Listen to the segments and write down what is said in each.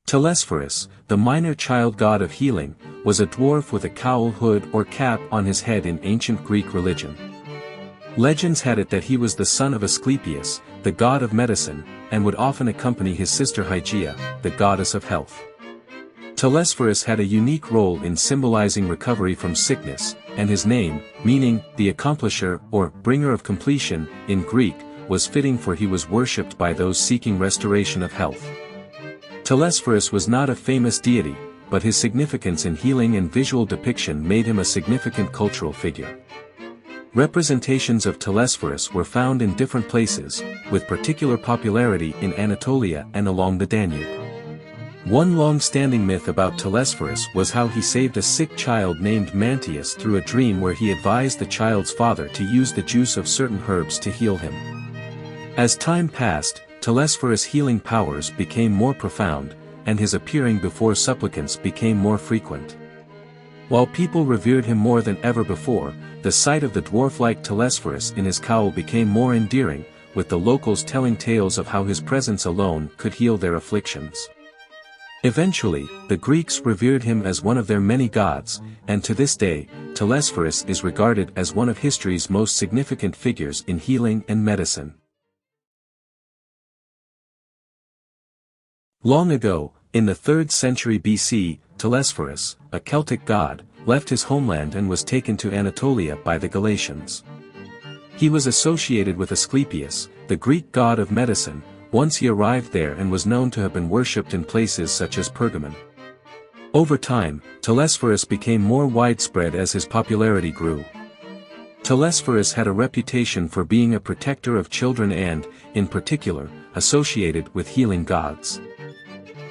Telesphorus, the minor child god of healing, was a dwarf with a cowl hood or cap on his head in ancient Greek religion. Legends had it that he was the son of Asclepius, the god of medicine, and would often accompany his sister Hygeia, the goddess of health. Telesphorus had a unique role in symbolizing recovery from sickness, and his name, meaning the accomplisher or bringer of completion, in Greek, was fitting, for he was worshipped by those seeking restoration of health. Telesphorus was not a famous deity, but his significance in healing and visual depiction made him a significant cultural figure. Representations of Telesphorus were found in different places, with particular popularity in Anatolia and along the Danube. One long-standing myth about Telesphorus was how he saved a sick child named Mantius through a dream where he advised the child's father to use the juice of certain herbs to heal him. As time passed, Telesphorus' healing powers became more profound, and his appearing before supplicants became more frequent. While people revered him more than ever before, the sight of the dwarf-like Telesphorus in his cowl became more endearing, with the locals telling tales of how his presence alone could heal their afflictions. Eventually, the Greeks revered him as one of their many gods, and to this day, Telesphorus is regarded as one of history's most significant figures in healing and medicine. Long ago, in the 3rd century BC, Telesphorus, a Celtic god, left his homeland and was taken to Anatolia by the Galatians. He was associated with Asclepius, the Greek god of medicine, once he arrived there, and was known to have been worshipped in places such as Pergamon. Over time, Telesphorus became more widespread as his popularity grew. Telesphorus had a reputation for being a protector of children and, in particular, associated with healing gods.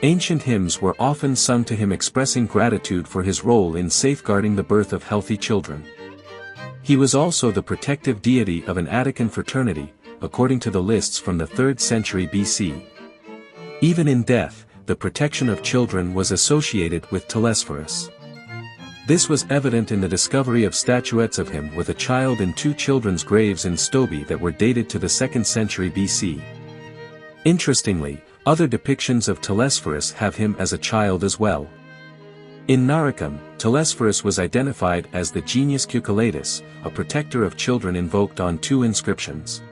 Ancient hymns were often sung to him expressing gratitude for his role in safeguarding the birth of healthy children. He was also the protective deity of an Attican fraternity, according to the lists from the 3rd century BC. Even in death, the protection of children was associated with Telesphorus. This was evident in the discovery of statuettes of him with a child in 2 children's graves in Stobi that were dated to the 2nd century BC. Interestingly, other depictions of Telesphorus have him as a child as well. In Naricum, Telesphorus was identified as the genius cucullatus, a protector of children invoked on 2 inscriptions.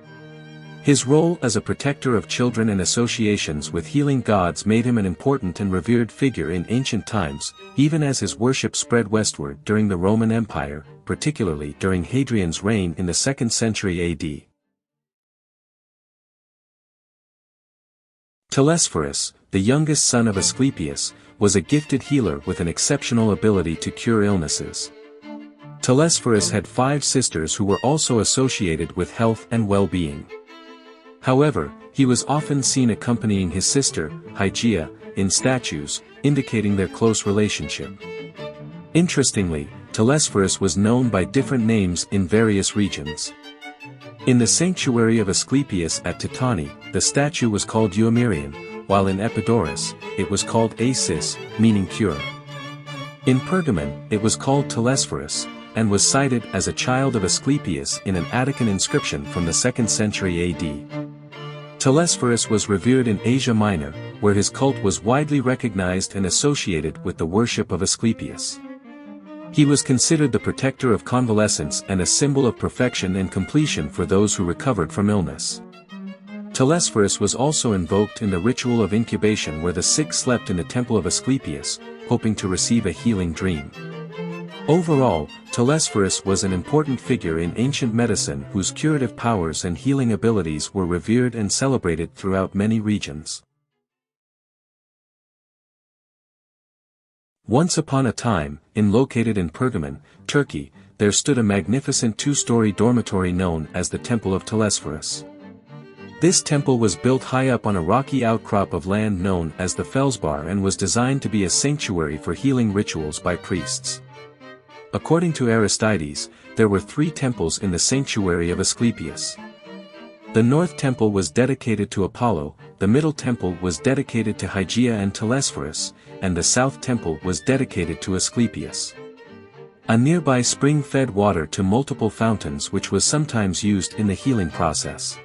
His role as a protector of children and associations with healing gods made him an important and revered figure in ancient times, even as his worship spread westward during the Roman Empire, particularly during Hadrian's reign in the 2nd century AD. Telesphorus, the youngest son of Asclepius, was a gifted healer with an exceptional ability to cure illnesses. Telesphorus had 5 sisters who were also associated with health and well-being. However, he was often seen accompanying his sister, Hygeia, in statues, indicating their close relationship. Interestingly, Telesphorus was known by different names in various regions. In the sanctuary of Asclepius at Titani, the statue was called Euamerion, while in Epidaurus, it was called Acis, meaning cure. In Pergamon, it was called Telesphorus, and was cited as a child of Asclepius in an Attican inscription from the 2nd century AD. Telesphorus was revered in Asia Minor, where his cult was widely recognized and associated with the worship of Asclepius. He was considered the protector of convalescents and a symbol of perfection and completion for those who recovered from illness. Telesphorus was also invoked in the ritual of incubation, where the sick slept in the temple of Asclepius, hoping to receive a healing dream. Overall, Telesphorus was an important figure in ancient medicine whose curative powers and healing abilities were revered and celebrated throughout many regions. Once upon a time, located in Pergamon, Turkey, there stood a magnificent 2-story dormitory known as the Temple of Telesphorus. This temple was built high up on a rocky outcrop of land known as the Felsbar and was designed to be a sanctuary for healing rituals by priests. According to Aristides, there were 3 temples in the sanctuary of Asclepius. The North Temple was dedicated to Apollo, the Middle Temple was dedicated to Hygeia and Telesphorus, and the South Temple was dedicated to Asclepius. A nearby spring fed water to multiple fountains, which was sometimes used in the healing process.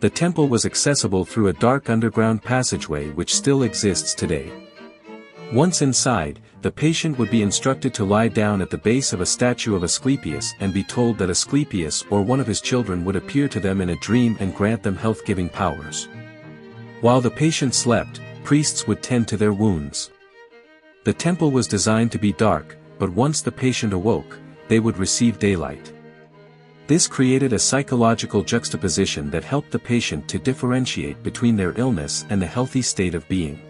The temple was accessible through a dark underground passageway which still exists today. Once inside, the patient would be instructed to lie down at the base of a statue of Asclepius and be told that Asclepius or one of his children would appear to them in a dream and grant them health-giving powers. While the patient slept, priests would tend to their wounds. The temple was designed to be dark, but once the patient awoke, they would receive daylight. This created a psychological juxtaposition that helped the patient to differentiate between their illness and the healthy state of being.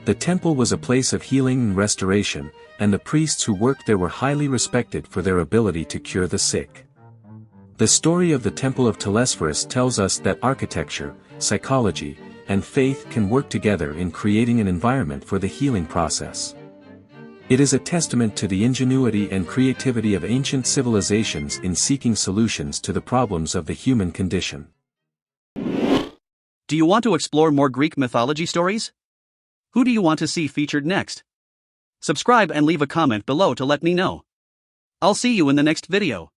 The temple was a place of healing and restoration, and the priests who worked there were highly respected for their ability to cure the sick. The story of the Temple of Telesphorus tells us that architecture, psychology, and faith can work together in creating an environment for the healing process. It is a testament to the ingenuity and creativity of ancient civilizations in seeking solutions to the problems of the human condition. Do you want to explore more Greek mythology stories? Who do you want to see featured next? Subscribe and leave a comment below to let me know. I'll see you in the next video.